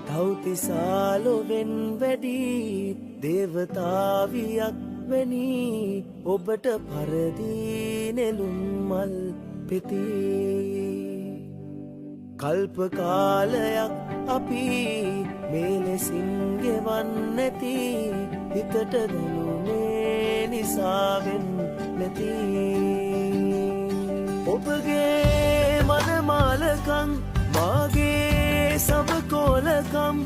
තවතිසාලොවෙන් වැඩි දේවතාවියක් වැනි ඔබට පරදී නෙළුම් මල් පෙති කල්ප කාලයක් අපි මේ ලෙසින් ගෙවන්නැති හිතට දැනුනේ නිසාවෙන් නැති ඔබගේ මනමාලකම් මාගේ සබකෝලකම්